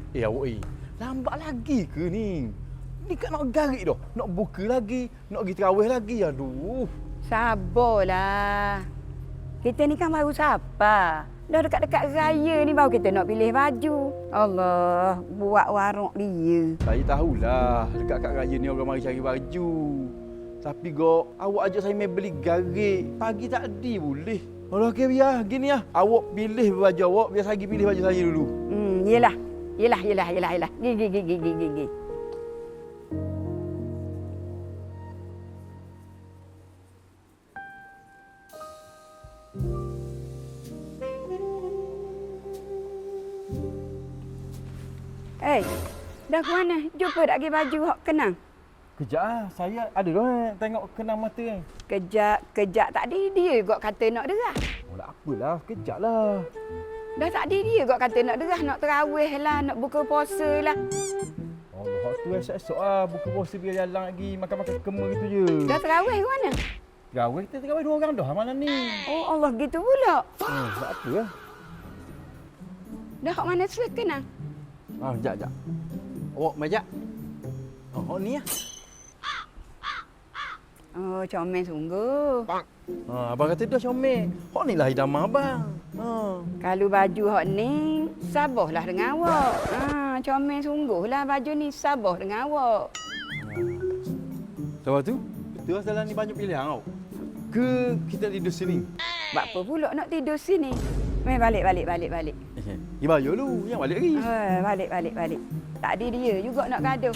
Awak lambat lagi ke ni? Ni kat nak garik dah. Nak buka lagi, nak pergi terawih lagi. Aduh. Sabarlah. Kita ni kan baru siapa? Dah dekat-dekat raya ni baru kita nak pilih baju. Allah, buat warung dia. Saya tahulah dekat kat raya ni orang mari cari baju. Tapi awak ajak saya main beli garik. Pagi tadi boleh. Kalau okey biar gini lah. Awak pilih baju awak, biar saya pilih baju saya dulu. Yelah. Gigi. Dah ke mana? Jumpa tak pergi baju hok kenang? Kejap lah. Saya ada dah tengok kenang mata kan. Kejap tadi dia kot kata nak derah. Oh, tak apalah. Kejap lah. Dah tadi dia kot kata nak derah, nak terawih lah, nak buka puasa lah. Oh, hak tu esok-esok lah. Buka puasa biar jalan lagi. Makan-makan kema gitu je. Dah terawih ke mana? Terawih? Kita terawih 2 orang dah malam ni. Oh Allah, gitu pula. Tak apa lah. Dah hok mana kenang? Sekejap. Awak majak. Oh, ni lah. Oh, comel sungguh. Abang kata dah comel. Hok ni lah hidaman abang. Kalau baju hok ni, sabarlah dengan awak. Comel sungguhlah baju ni, sabar dengan awak. Lepas tu, betul lah salah ni banyak pilihan tau. Ke kita tidur sini? Buat apa pula nak tidur sini? Balik. Dia bayar dulu, yang balik lagi. Balik. Tadi dia juga nak gaduh.